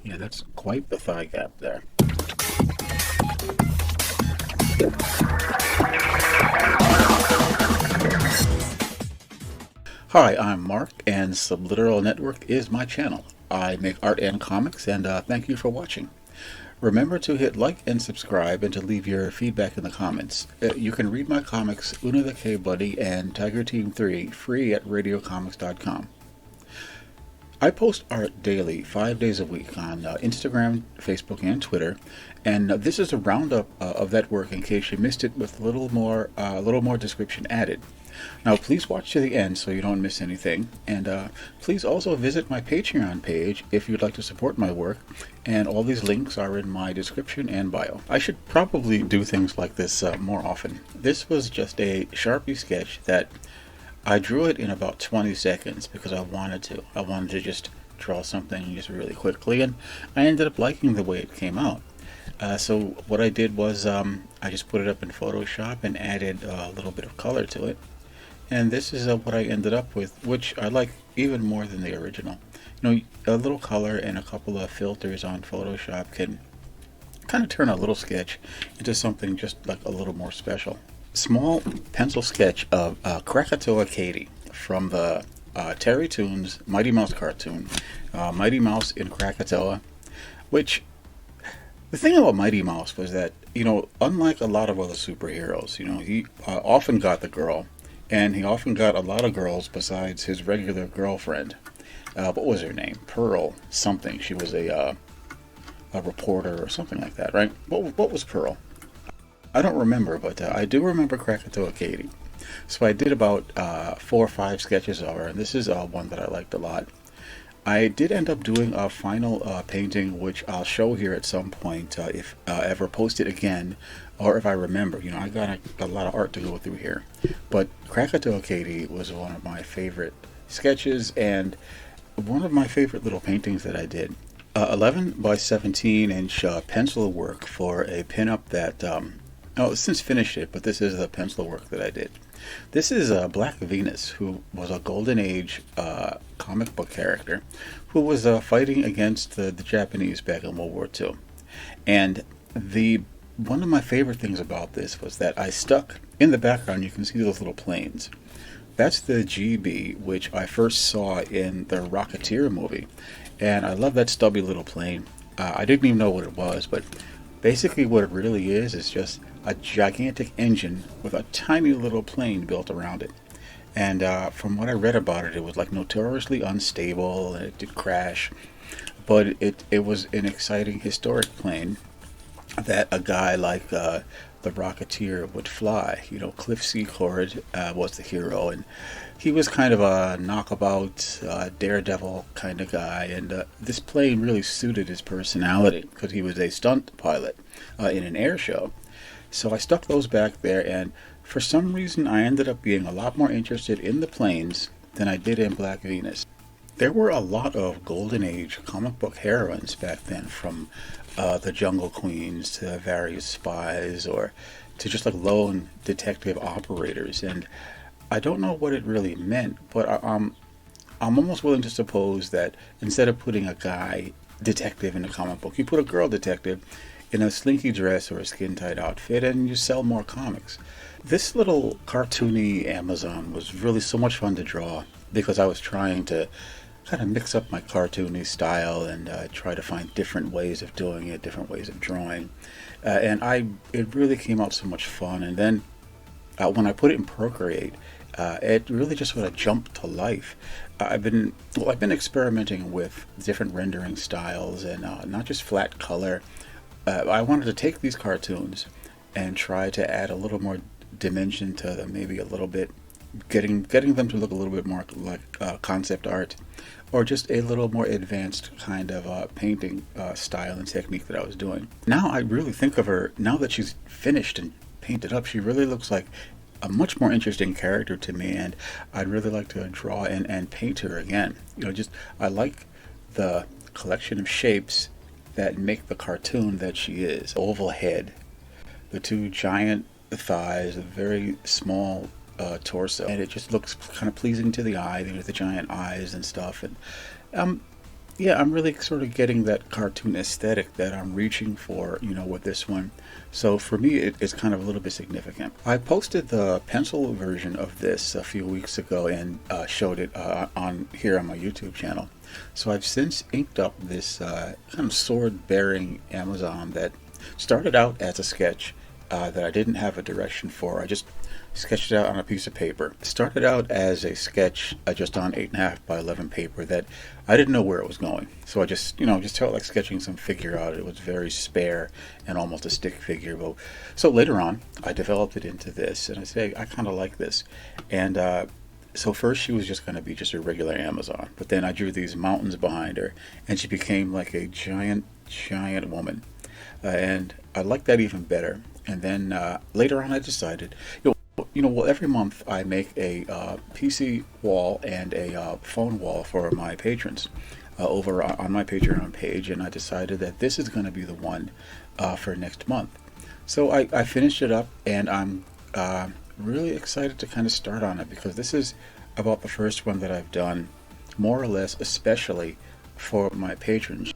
Yeah, that's quite the thigh gap there. Hi, I'm Mark, and Subliteral Network is my channel. I make art and comics, and thank you for watching. Remember to hit like and subscribe and to leave your feedback in the comments. You can read my comics Una the K Buddy and Tiger Team 3 free at radiocomics.com. I post art daily, 5 days a week on Instagram, Facebook, and Twitter, and this is a roundup of that work in case you missed it with a little more description added. Now, please watch to the end so you don't miss anything, and please also visit my Patreon page if you'd like to support my work. And all these links are in my description and bio. I should probably do things like this more often. This was just a Sharpie sketch that I drew it in about 20 seconds because I wanted to. I wanted to just draw something just really quickly, and I ended up liking the way it came out. So what I did was I just put it up in Photoshop and added a little bit of color to it. And this is what I ended up with, which I like even more than the original. You know, a little color and a couple of filters on Photoshop can kind of turn a little sketch into something just like a little more special. Small pencil sketch of Krakatoa Katy from the Terry Toons Mighty Mouse cartoon, Mighty Mouse in Krakatoa, which the thing about Mighty Mouse was that, you know, unlike a lot of other superheroes, you know, he often got the girl, and he often got a lot of girls besides his regular girlfriend. What was her name? Pearl something. She was a reporter or something like that, right? What was Pearl? I don't remember, but I do remember Krakatoa Katy. So I did about 4 or 5 sketches of her, and this is one that I liked a lot. I did end up doing a final painting, which I'll show here at some point if I ever post it again, or if I remember. You know, I got a lot of art to go through here. But Krakatoa Katy was one of my favorite sketches and one of my favorite little paintings that I did. 11 by 17 inch pencil work for a pinup that oh, since finished it, but this is the pencil work that I did. This is Black Venus, who was a Golden Age comic book character who was fighting against the Japanese back in World War II. And the one of my favorite things about this was that I stuck in the background. You can see those little planes. That's the GB, which I first saw in the Rocketeer movie, and I love that stubby little plane. I didn't even know what it was, but basically what it really is just a gigantic engine with a tiny little plane built around it. And from what I read about it, it was like notoriously unstable and it did crash. But it was an exciting historic plane that a guy like the Rocketeer would fly. You know, Cliff Secord was the hero, and he was kind of a knockabout, daredevil kind of guy. And this plane really suited his personality because he was a stunt pilot in an air show. So I stuck those back there, and for some reason I ended up being a lot more interested in the planes than I did in Black Venus. There were a lot of Golden Age comic book heroines back then, from the Jungle Queens to various spies, or to just like lone detective operators. And I don't know what it really meant, but I'm almost willing to suppose that instead of putting a guy detective in a comic book, you put a girl detective in a slinky dress or a skin tight outfit, and you sell more comics. This little cartoony Amazon was really so much fun to draw because I was trying to kind of mix up my cartoony style and try to find different ways of doing it, different ways of drawing. It really came out so much fun. And then when I put it in Procreate, it really just sort of jumped to life. I've been experimenting with different rendering styles and not just flat color. I wanted to take these cartoons and try to add a little more dimension to them, maybe a little bit, getting them to look a little bit more like concept art, or just a little more advanced kind of painting style and technique that I was doing. Now I really think of her, now that she's finished and painted up, she really looks like a much more interesting character to me, and I'd really like to draw and paint her again. You know, just I like the collection of shapes that make the cartoon that she is. Oval head, the two giant thighs, a very small torso, and it just looks kind of pleasing to the eye. There's the giant eyes and stuff, and Yeah, I'm really sort of getting that cartoon aesthetic that I'm reaching for, with this one. So for me, it's kind of a little bit significant. I posted the pencil version of this a few weeks ago and showed it on here on my YouTube channel. So I've since inked up this kind of sword-bearing Amazon that started out as a sketch that I didn't have a direction for. I just sketched it out on a piece of paper. It started out as a sketch just on 8.5 by 11 paper that I didn't know where it was going. So I just felt like sketching some figure out. It was very spare and almost a stick figure. But so later on, I developed it into this, and I said, hey, I kind of like this. And so first she was just going to be just a regular Amazon, but then I drew these mountains behind her, and she became like a giant, giant woman. And I liked that even better. And then later on, I decided, well, every month I make a PC wall and a phone wall for my patrons over on my Patreon page, and I decided that this is going to be the one for next month. So I finished it up, and I'm really excited to kind of start on it because this is about the first one that I've done, more or less, especially for my patrons.